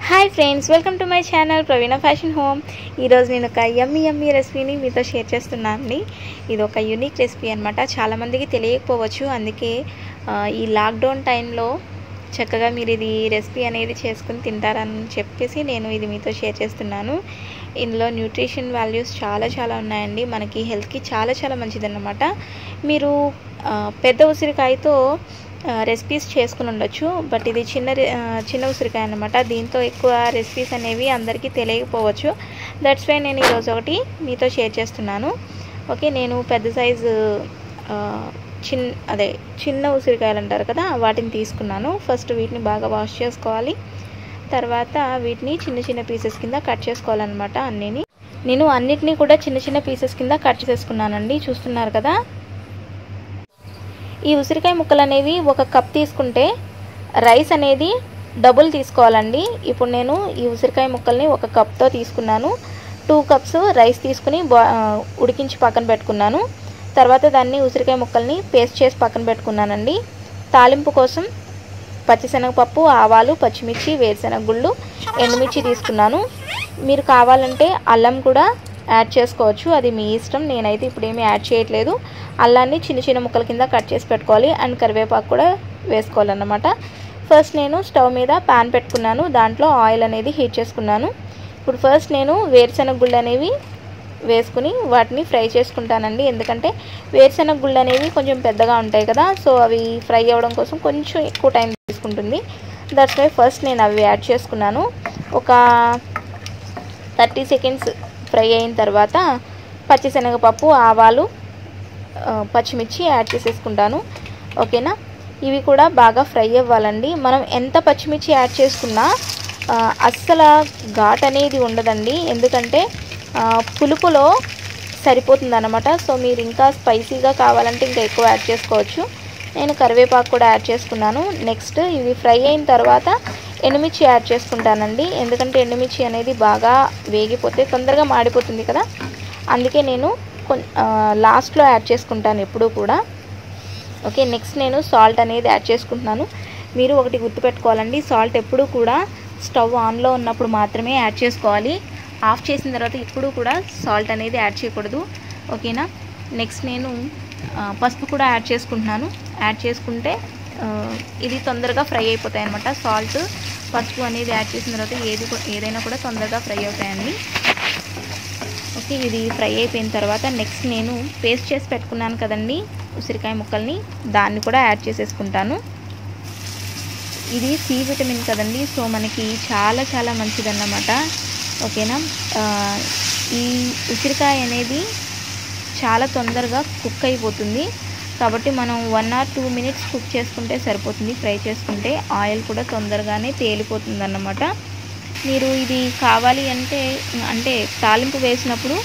Hi friends, welcome to my channel Praveena fashion home. ఈరోజు నేను ఒక యమ్మీ రెసిపీని మీతో షేర్ చేస్తున్నాను అండి. ఇది ఒక యూనిక్ రెసిపీ అనమాట. చాలామందికి తెలియకపోవచ్చు. అందుకే ఈ లాక్డౌన్ టైంలో చక్కగా మీరు ఇది రెసిపీ అనేది చేసుకుని తింటారని చెప్పేసి నేను ఇది మీతో షేర్ చేస్తున్నాను. ఇందులో న్యూట్రిషన్ వాల్యూస్ చాలా ఉన్నాయండి. మనకి హెల్త్కి చాలా మంచిదన్నమాట. మీరు పెద్ద ఉసిరికాయతో రెసిపీస్ చేసుకుని ఉండొచ్చు, బట్ ఇది చిన్న ఉసిరికాయ అన్నమాట. దీంతో ఎక్కువ రెసిపీస్ అనేవి అందరికీ తెలియకపోవచ్చు. దట్స్ వై నేను ఈరోజు ఒకటి మీతో షేర్ చేస్తున్నాను. ఓకే, నేను పెద్ద సైజు చిన్న ఉసిరికాయలు అంటారు కదా, వాటిని తీసుకున్నాను. ఫస్ట్ వీటిని బాగా వాష్ చేసుకోవాలి. తర్వాత వీటిని చిన్న పీసెస్ కింద కట్ చేసుకోవాలన్నమాట. నేను అన్నిటినీ కూడా చిన్న పీసెస్ కింద కట్ చేసుకున్నానండి. చూస్తున్నారు కదా, ఈ ఉసిరికాయ ముక్కలు అనేవి ఒక కప్ తీసుకుంటే రైస్ అనేది డబుల్ తీసుకోవాలండి. ఇప్పుడు నేను ఈ ఉసిరికాయ ముక్కల్ని ఒక కప్తో తీసుకున్నాను. 2 కప్స్ రైస్ తీసుకుని ఉడికించి పక్కన పెట్టుకున్నాను. తర్వాత దాన్ని ఉసిరికాయ ముక్కల్ని పేస్ట్ చేసి పక్కన పెట్టుకున్నానండి. తాలింపు కోసం పచ్చిశనగపప్పు, ఆవాలు, పచ్చిమిర్చి, వేరుశనగ గుళ్ళు, ఎండుమిర్చి తీసుకున్నాను. మీరు కావాలంటే అల్లం కూడా యాడ్ చేసుకోవచ్చు, అది మీ ఇష్టం. నేనైతే ఇప్పుడు ఏమీ యాడ్ చేయట్లేదు. అల్లాన్ని చిన్న ముక్కల కింద కట్ చేసి పెట్టుకోవాలి. అండ్ కరివేపాకు కూడా వేసుకోవాలన్నమాట. ఫస్ట్ నేను స్టవ్ మీద ప్యాన్ పెట్టుకున్నాను. దాంట్లో ఆయిల్ అనేది హీట్ చేసుకున్నాను. ఇప్పుడు ఫస్ట్ నేను వేరుశనగ గుళ్ళు అనేవి వేసుకుని వాటిని ఫ్రై చేసుకుంటానండి. ఎందుకంటే వేరుశనగ గుళ్ళు అనేవి కొంచెం పెద్దగా ఉంటాయి కదా, సో అవి ఫ్రై అవ్వడం కోసం కొంచెం ఎక్కువ టైం తీసుకుంటుంది. దట్స్ వై ఫస్ట్ నేను అవి యాడ్ చేసుకున్నాను. ఒక 30 సెకండ్స్ ఫ్రై అయిన తర్వాత పచ్చిశనగపప్పు, ఆవాలు, పచ్చిమిర్చి యాడ్ చేసేసుకుంటాను. ఓకేనా, ఇవి కూడా బాగా ఫ్రై అవ్వాలండి. మనం ఎంత పచ్చిమిర్చి యాడ్ చేసుకున్నా అస్సలు ఘాట్ అనేది ఉండదండి, ఎందుకంటే పులుపులో సరిపోతుంది అన్నమాట. సో మీరు ఇంకా స్పైసీగా కావాలంటే ఇంకా ఎక్కువ యాడ్ చేసుకోవచ్చు. నేను కరివేపాకు కూడా యాడ్ చేసుకున్నాను. నెక్స్ట్ ఇవి ఫ్రై అయిన తర్వాత ఎండుమిర్చి యాడ్ చేసుకుంటానండి. ఎందుకంటే ఎండుమిర్చి అనేది బాగా వేగిపోతే తొందరగా మాడిపోతుంది కదా, అందుకే నేను లాస్ట్లో యాడ్ చేసుకుంటాను ఎప్పుడూ కూడా. ఓకే, నెక్స్ట్ నేను సాల్ట్ అనేది యాడ్ చేసుకుంటున్నాను. మీరు ఒకటి గుర్తుపెట్టుకోవాలండి, సాల్ట్ ఎప్పుడూ కూడా స్టవ్ ఆన్లో ఉన్నప్పుడు మాత్రమే యాడ్ చేసుకోవాలి. ఆఫ్ చేసిన తర్వాత ఎప్పుడూ కూడా సాల్ట్ అనేది యాడ్ చేయకూడదు. ఓకేనా, నెక్స్ట్ నేను పసుపు కూడా యాడ్ చేసుకుంటున్నాను. యాడ్ చేసుకుంటే ఇది తొందరగా ఫ్రై అయిపోతాయి అన్నమాట. సాల్ట్, పసుపు అనేది యాడ్ చేసిన తర్వాత ఏదైనా కూడా తొందరగా ఫ్రై అవుతాయండి. ఓకే, ఇది ఫ్రై అయిపోయిన తర్వాత నెక్స్ట్ నేను పేస్ట్ చేసి పెట్టుకున్నాను కదండి ఉసిరికాయ ముక్కల్ని, దాన్ని కూడా యాడ్ చేసేసుకుంటాను. ఇది సి విటమిన్ కదండి, సో మనకి చాలా మంచిదన్నమాట. ఓకేనా, ఈ ఉసిరికాయ అనేది చాలా తొందరగా కుక్ అయిపోతుంది. కాబట్టి మనం 1 or 2 minutes కుక్ చేసుకుంటే సరిపోతుంది. ఫ్రై చేసుకుంటే ఆయిల్ కూడా తొందరగానే తేలిపోతుంది అన్నమాట. మీరు ఇది కావాలి అంటే తాలింపు వేసినప్పుడు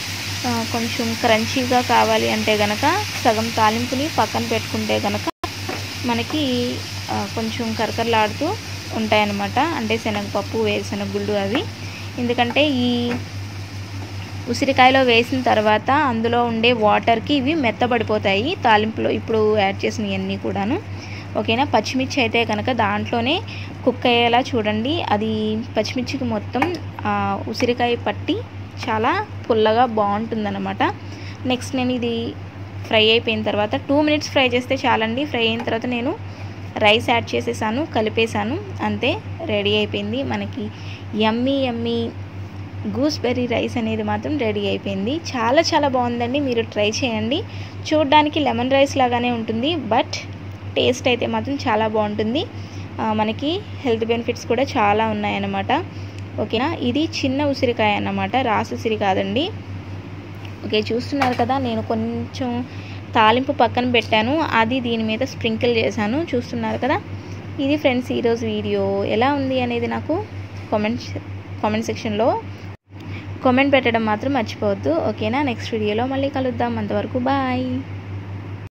కొంచెం క్రంచీగా కావాలి అంటే గనక సగం తాలింపుని పక్కన పెట్టుకుంటే గనక మనకి కొంచెం కరకరలాడుతూ ఉంటాయన్నమాట. అంటే శనగపప్పు, వేరుశనగ గుళ్ళు అవి. ఎందుకంటే ఈ ఉసిరికాయలో వేసిన తర్వాత అందులో ఉండే వాటర్కి ఇవి మెత్తబడిపోతాయి తాలింపులో ఇప్పుడు యాడ్ చేసినవన్నీ కూడాను. ఓకేనా, పచ్చిమిర్చి అయితే కనుక దాంట్లోనే కుక్ అయ్యేలా చూడండి. అది పచ్చిమిర్చికి మొత్తం ఉసిరికాయ పట్టి చాలా పుల్లగా బాగుంటుందన్నమాట. నెక్స్ట్ నేను ఇది ఫ్రై అయిపోయిన తర్వాత 2 minutes ఫ్రై చేస్తే చాలండి. ఫ్రై అయిన తర్వాత నేను రైస్ యాడ్ చేసేసాను, కలిపేసాను, అంతే రెడీ అయిపోయింది. మనకి యమ్మీ గూస్బెర్రీ రైస్ అనేది మాత్రం రెడీ అయిపోయింది. చాలా బాగుందండి. మీరు ట్రై చేయండి. చూడడానికి లెమన్ రైస్ లాగానే ఉంటుంది, బట్ టేస్ట్ అయితే మాత్రం చాలా బాగుంటుంది. మనకి హెల్త్ బెనిఫిట్స్ కూడా చాలా ఉన్నాయన్నమాట. ఓకేనా, ఇది చిన్న ఉసిరికాయ అన్నమాట, రాసు ఉసిరి కాదండి. ఓకే, చూస్తున్నారు కదా, నేను కొంచెం తాలింపు పక్కన పెట్టాను, అది దీని మీద స్ప్రింకిల్ చేశాను. చూస్తున్నారు కదా. ఇది ఫ్రెండ్స్ ఈరోజు వీడియో ఎలా ఉంది అనేది నాకు కామెంట్ సెక్షన్లో కామెంట్ పెట్టడం మాత్రం మర్చిపోవద్దు. ఓకేనా, నెక్స్ట్ వీడియోలో మళ్ళీ కలుద్దాం. అంతవరకు బాయ్.